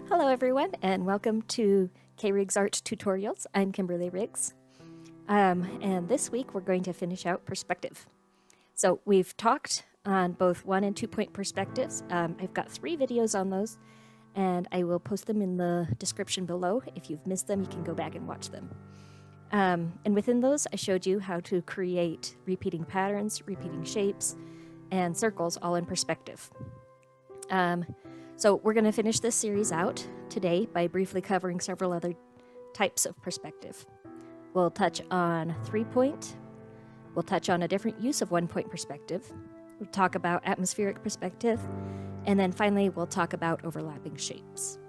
Hello everyone and welcome to KRiggsArt tutorials. I'm Kimberly Riggs. And this week we're going to finish out perspective. So we've talked on both 1 and 2 point perspectives. I've got 3 videos on those and I will post them in the description below. If you've missed them, you can go back and watch them. And within those, I showed you how to create repeating patterns, repeating shapes, and circles all in perspective. So we're going to finish this series out today by briefly covering several other types of perspective. We'll touch on 3-point, we'll touch on a different use of 1-point perspective, we'll talk about atmospheric perspective, and then finally we'll talk about overlapping shapes.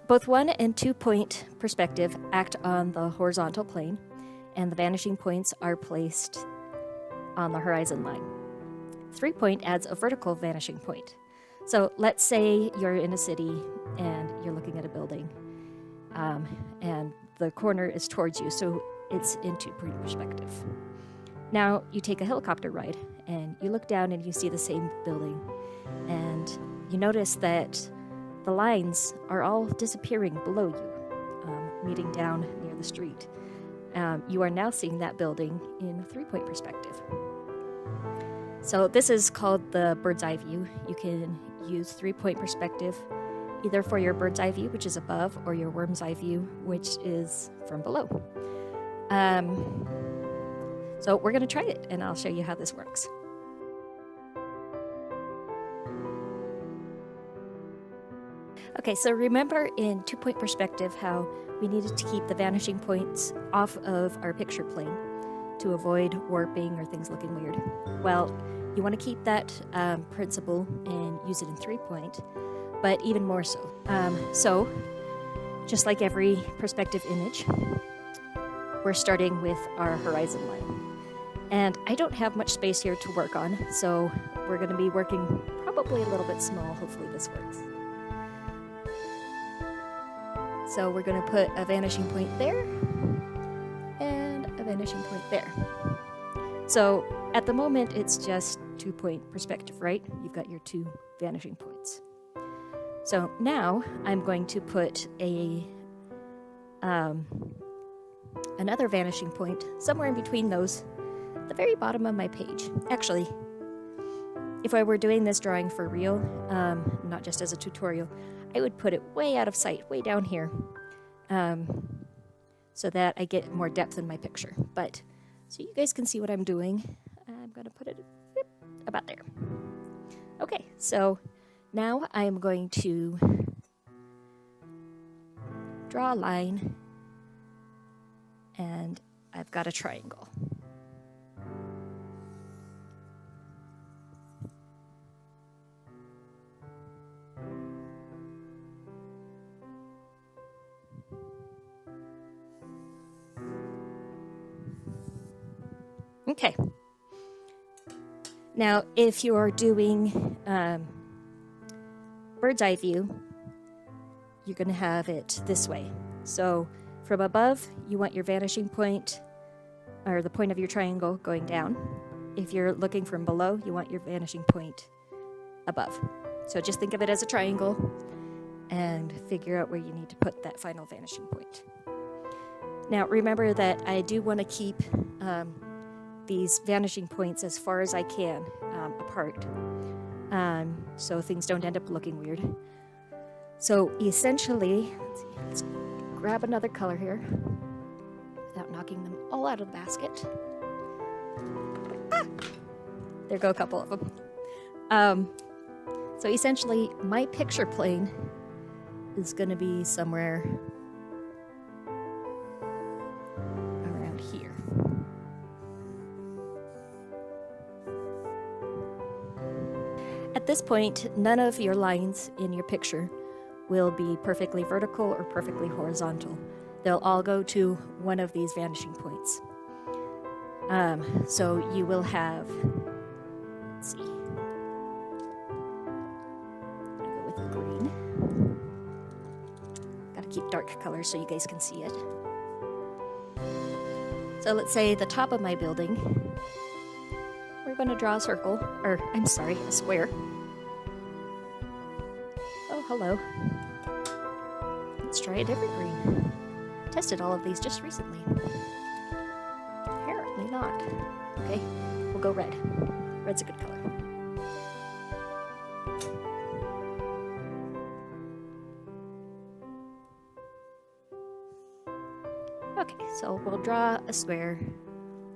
Both 1 and 2-point perspective act on the horizontal plane, and the vanishing points are placed on the horizon line. 3-point adds a vertical vanishing point. So let's say you're in a city and you're looking at a building and the corner is towards you, so it's in 2-point perspective. Now you take a helicopter ride and you look down and you see the same building and you notice that the lines are all disappearing below you, meeting down near the street. You are now seeing that building in 3-point perspective. So this is called the bird's eye view. You can use 3-point perspective either for your bird's eye view, which is above, or your worm's eye view, which is from below. So we're going to try it, and I'll show you how this works. Okay, so remember in 2-point perspective how we needed to keep the vanishing points off of our picture plane to avoid warping or things looking weird. Well, you want to keep that principle and use it in 3-point, but even more so. So, just like every perspective image, we're starting with our horizon line. And I don't have much space here to work on, so we're going to be working probably a little bit small. Hopefully this works. So we're going to put a vanishing point there, and a vanishing point there. So at the moment it's just 2-point perspective, right? You've got your 2 vanishing points. So now I'm going to put a another vanishing point somewhere in between those at the very bottom of my page. Actually, if I were doing this drawing for real, not just as a tutorial, I would put it way out of sight, way down here, so that I get more depth in my picture. But so you guys can see what I'm doing, I'm going to put it about there. Okay, so now I'm going to draw a line, and I've got a triangle. Okay. Now, if you're doing bird's eye view, you're going to have it this way. So from above, you want your vanishing point, or the point of your triangle, going down. If you're looking from below, you want your vanishing point above. So just think of it as a triangle and figure out where you need to put that final vanishing point. Now, remember that I do want to keep these vanishing points as far as I can apart, so things don't end up looking weird. So essentially, let's grab another color here without knocking them all out of the basket. There go a couple of them. So essentially, my picture plane is going to be somewhere around here. At this point, none of your lines in your picture will be perfectly vertical or perfectly horizontal. They'll all go to one of these vanishing points. So you will have, let's see, I'm gonna go with the green. Gotta keep dark colors so you guys can see it. So let's say the top of my building, we're going to draw a circle, or I'm sorry, a square. Oh, hello. Let's try a different green. Tested all of these just recently. Apparently not. Okay, we'll go red. Red's a good color. Okay, so we'll draw a square,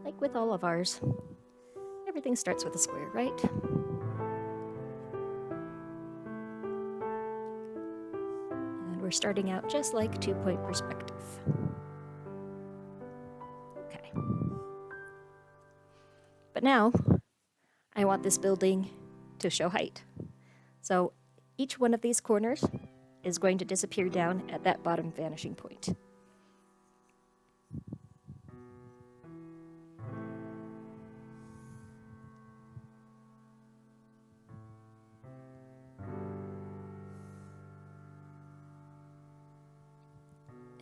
like with all of ours. Everything starts with a square, right? And we're starting out just like 2-point perspective. Okay. But now, I want this building to show height. So each one of these corners is going to disappear down at that bottom vanishing point.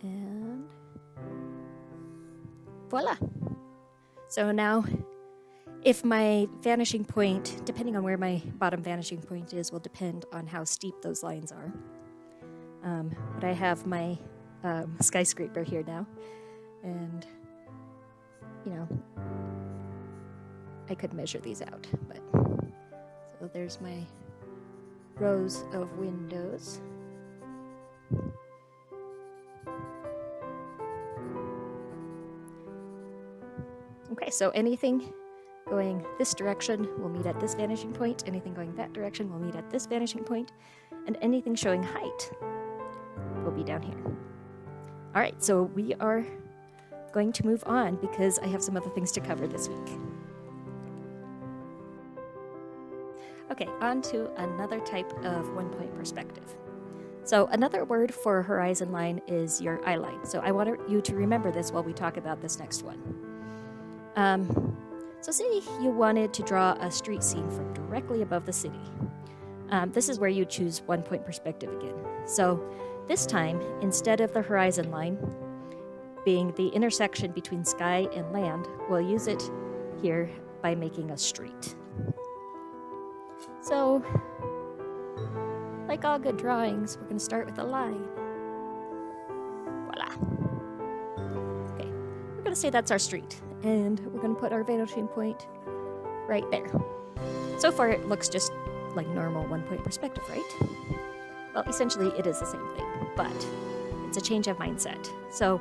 And voila! So now, if my vanishing point, depending on where my bottom vanishing point is, will depend on how steep those lines are. But I have my skyscraper here now, and you know, I could measure these out. But so there's my rows of windows. Okay, so anything going this direction will meet at this vanishing point, anything going that direction will meet at this vanishing point, and anything showing height will be down here. All right, so we are going to move on because I have some other things to cover this week. Okay, on to another type of 1-point perspective. So another word for horizon line is your eye line. So I want you to remember this while we talk about this next one. So say you wanted to draw a street scene from directly above the city. This is where you choose 1-point perspective again. So this time, instead of the horizon line being the intersection between sky and land, we'll use it here by making a street. So, like all good drawings, we're going to start with a line. Voila. Okay, we're going to say that's our street. And we're going to put our vanishing point right there. So far it looks just like normal 1-point perspective, right? Well, essentially it is the same thing, but it's a change of mindset. So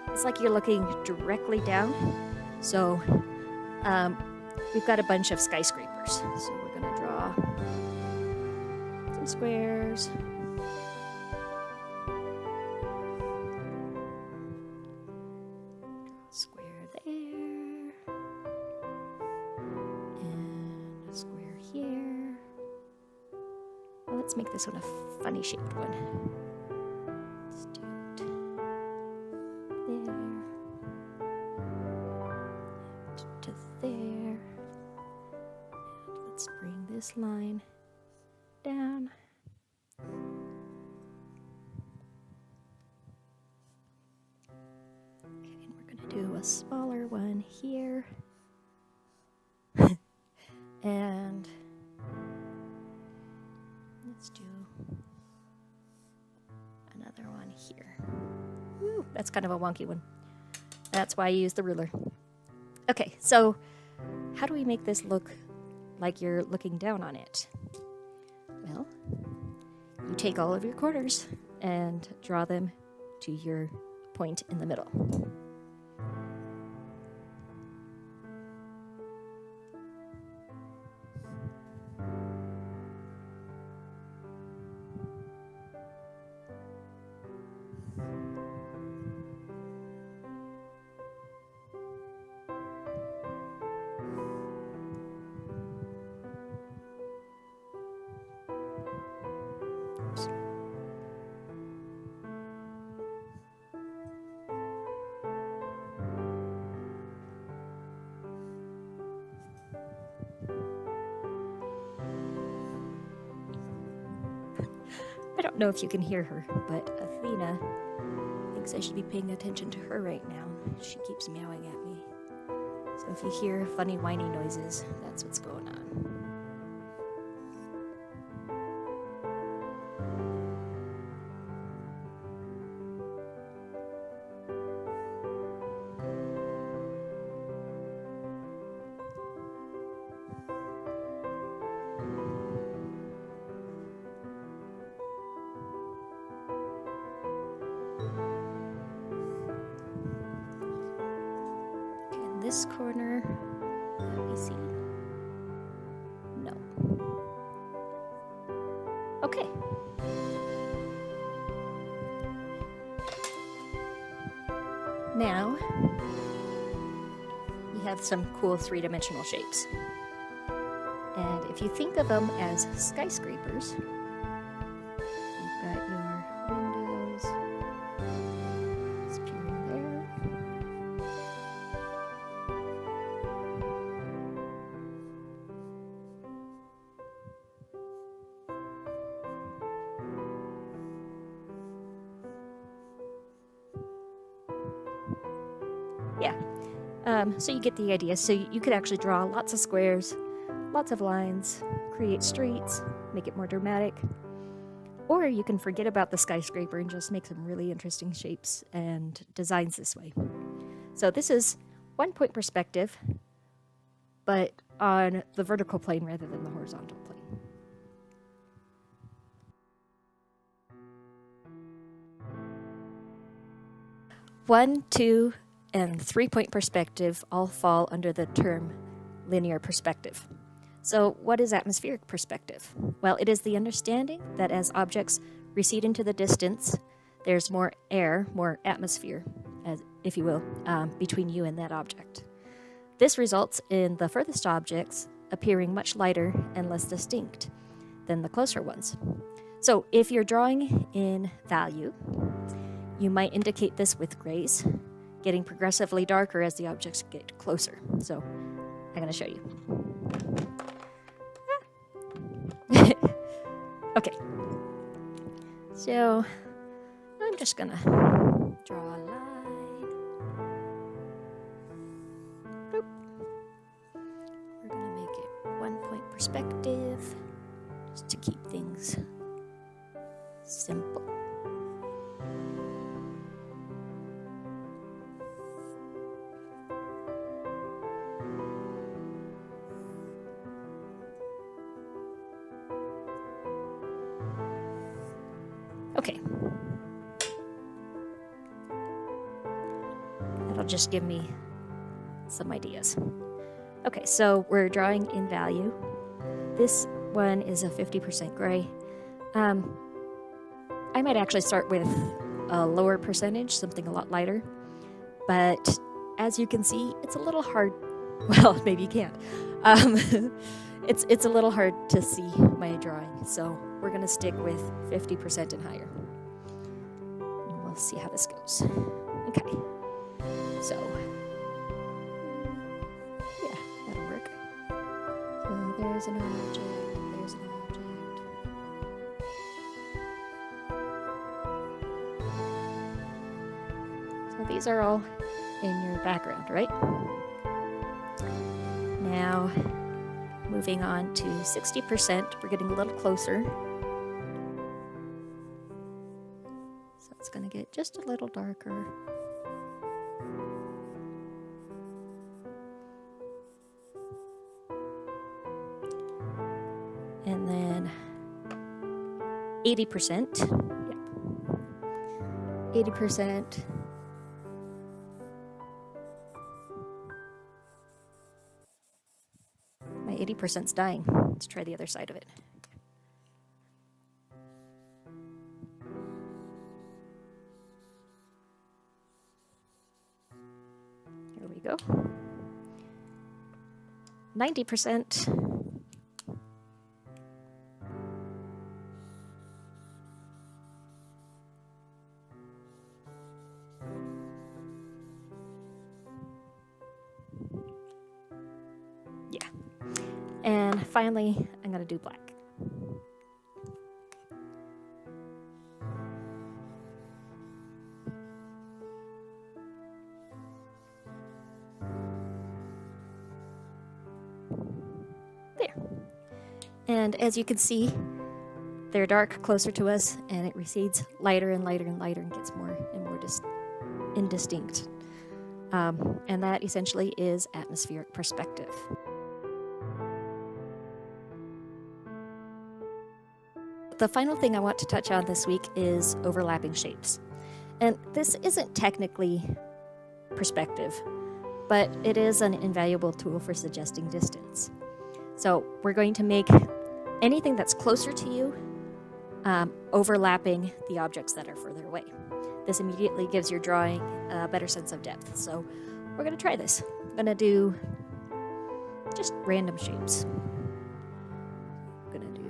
it's like you're looking directly down. So we've got a bunch of skyscrapers. So we're going to draw some squares. Square there, and a square here. Well, let's make this one a funny shaped one. Let's do it there, and to there, and let's bring this line down. Do a smaller one here, and let's do another one here. Woo, that's kind of a wonky one. That's why I use the ruler. Okay, so how do we make this look like you're looking down on it? Well, you take all of your corners and draw them to your point in the middle. I don't know if you can hear her, but Athena thinks I should be paying attention to her right now. She keeps meowing at me. So if you hear funny whiny noises, that's what's going on. this corner. Let me see. No. Okay. Now, we have some cool three-dimensional shapes. And if you think of them as skyscrapers, you've got your windows appearing there. Yeah, so you get the idea. So you could actually draw lots of squares, lots of lines, create streets, make it more dramatic. Or you can forget about the skyscraper and just make some really interesting shapes and designs this way. So this is one-point perspective, but on the vertical plane rather than the horizontal plane. One, two, and 3-point perspective all fall under the term linear perspective. So what is atmospheric perspective? Well, it is the understanding that as objects recede into the distance, there's more air, more atmosphere, as if you will, between you and that object. This results in the furthest objects appearing much lighter and less distinct than the closer ones. So if you're drawing in value, you might indicate this with grays, getting progressively darker as the objects get closer. So I'm going to show you. Okay, so I'm just going to draw a line. Boop. We're going to make it 1-point perspective just to keep things simple. Okay. That'll just give me some ideas. Okay, so we're drawing in value. This one is a 50% gray. I might actually start with a lower percentage, something a lot lighter. But as you can see, it's a little hard. Well, maybe you can't. It's a little hard to see my drawing, so we're going to stick with 50% and higher. And we'll see how this goes. Okay, so yeah, that'll work. So there's an object, there's an object. So these are all in your background, right? Now, moving on to 60%, we're getting a little closer. So it's going to get just a little darker. And then 80%. Yep. 80%. My 80%'s dying. Let's try the other side of it. Here we go. 90%. Yeah. And finally, I'm going to do black. There. And as you can see, they're dark closer to us, and it recedes lighter and lighter and lighter and gets more and more indistinct. And that essentially is atmospheric perspective. The final thing I want to touch on this week is overlapping shapes. And this isn't technically perspective, but it is an invaluable tool for suggesting distance. So we're going to make anything that's closer to you overlapping the objects that are further away. This immediately gives your drawing a better sense of depth. So we're going to try this. I'm going to do just random shapes. I'm going to do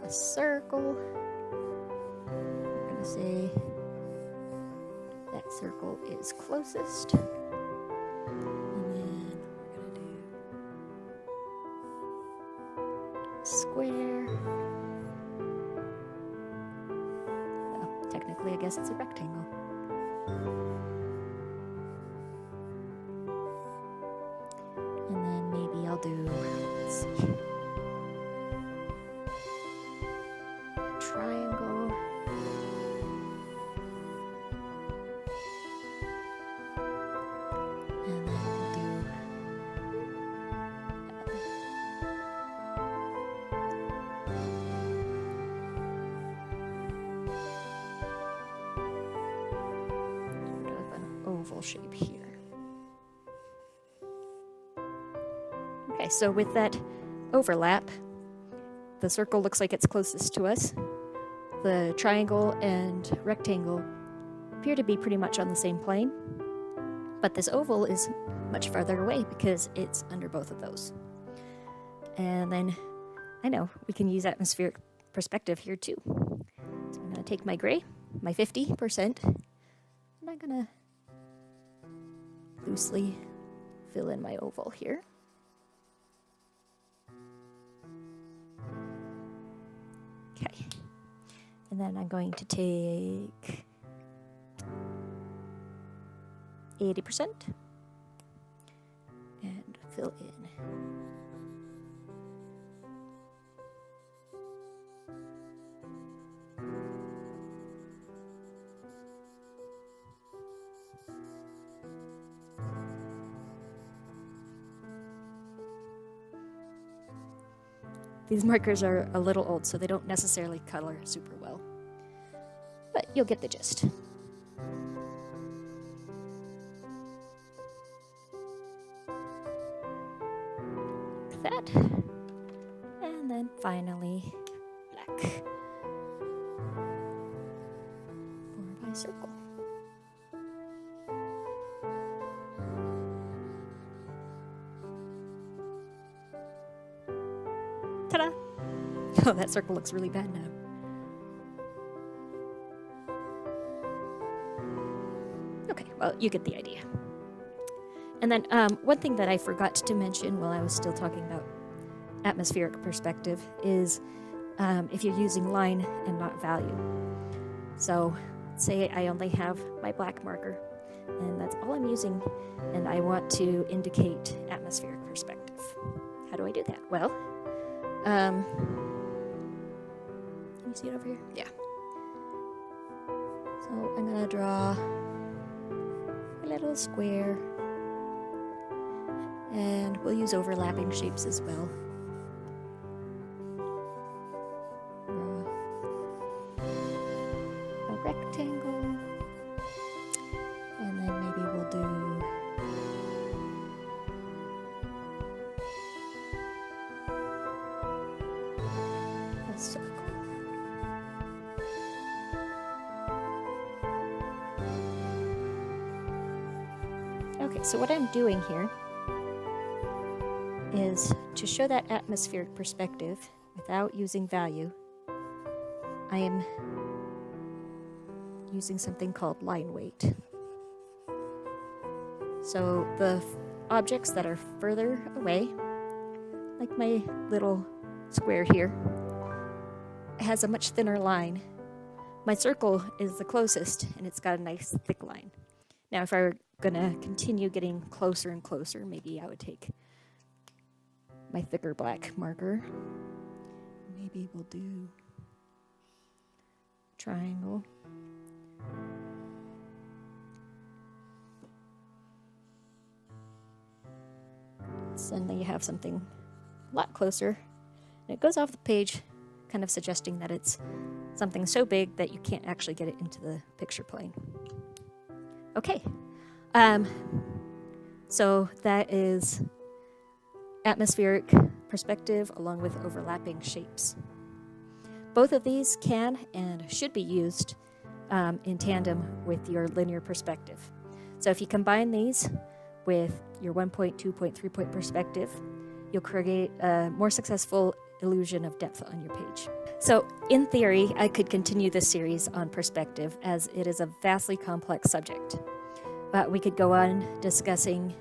a circle. I'm going to say that circle is closest. And then we're going to do a square. Well, technically, I guess it's a rectangle. And then maybe I'll do, let's see, a triangle. And then we'll do sort of an oval shape here. Okay, so with that overlap, the circle looks like it's closest to us. The triangle and rectangle appear to be pretty much on the same plane, but this oval is much farther away because it's under both of those. And then, I know, we can use atmospheric perspective here too. So I'm going to take my gray, my 50%, and I'm going to loosely fill in my oval here. Okay, and then I'm going to take 80% and fill in. These markers are a little old, so they don't necessarily color super well, but you'll get the gist. Like that. And then finally, black for my circle. Ta-da! Oh, that circle looks really bad now. Okay, well, you get the idea. And then one thing that I forgot to mention while I was still talking about atmospheric perspective is if you're using line and not value. So say I only have my black marker, and that's all I'm using, and I want to indicate atmospheric perspective. How do I do that? Well, can you see it over here? Yeah. So I'm gonna draw a little square, and we'll use overlapping shapes as well. Draw a rectangle, and then maybe we'll do a circle. Okay, so what I'm doing here is to show that atmospheric perspective without using value. I am using something called line weight. So the objects that are further away, like my little square here, has a much thinner line. My circle is the closest, and it's got a nice thick line. Now, if I were gonna continue getting closer and closer, maybe I would take my thicker black marker. Maybe we'll do triangle. Suddenly you have something a lot closer. And it goes off the page, kind of suggesting that it's something so big that you can't actually get it into the picture plane. Okay. So that is atmospheric perspective along with overlapping shapes. Both of these can and should be used in tandem with your linear perspective. So if you combine these with your 1-point, 2-point, 3-point perspective, you'll create a more successful illusion of depth on your page. So in theory, I could continue this series on perspective as it is a vastly complex subject. But we could go on discussing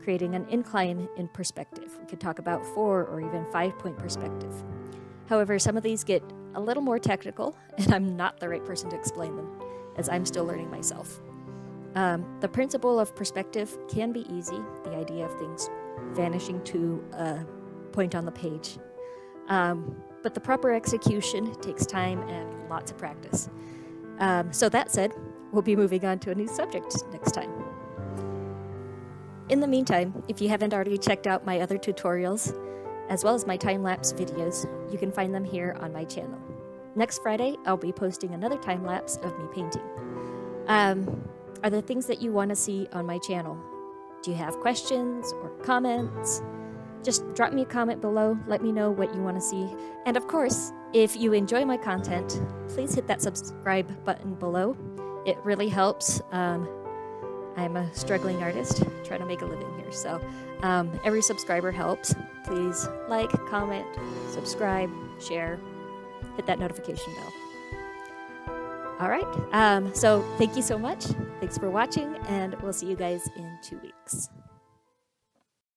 creating an incline in perspective. We could talk about 4 or even 5-point perspective. However, some of these get a little more technical, and I'm not the right person to explain them, as I'm still learning myself. The principle of perspective can be easy, the idea of things vanishing to a point on the page. But the proper execution takes time and lots of practice. So that said, we'll be moving on to a new subject next time. In the meantime, if you haven't already checked out my other tutorials, as well as my time-lapse videos, you can find them here on my channel. Next Friday, I'll be posting another time-lapse of me painting. Are there things that you want to see on my channel? Do you have questions or comments? Just drop me a comment below, let me know what you want to see. And of course, if you enjoy my content, please hit that subscribe button below. It really helps. I'm a struggling artist trying to make a living here, so every subscriber helps. Please like, comment, subscribe, share, hit that notification bell. All right, so thank you so much. Thanks for watching, and we'll see you guys in 2 weeks.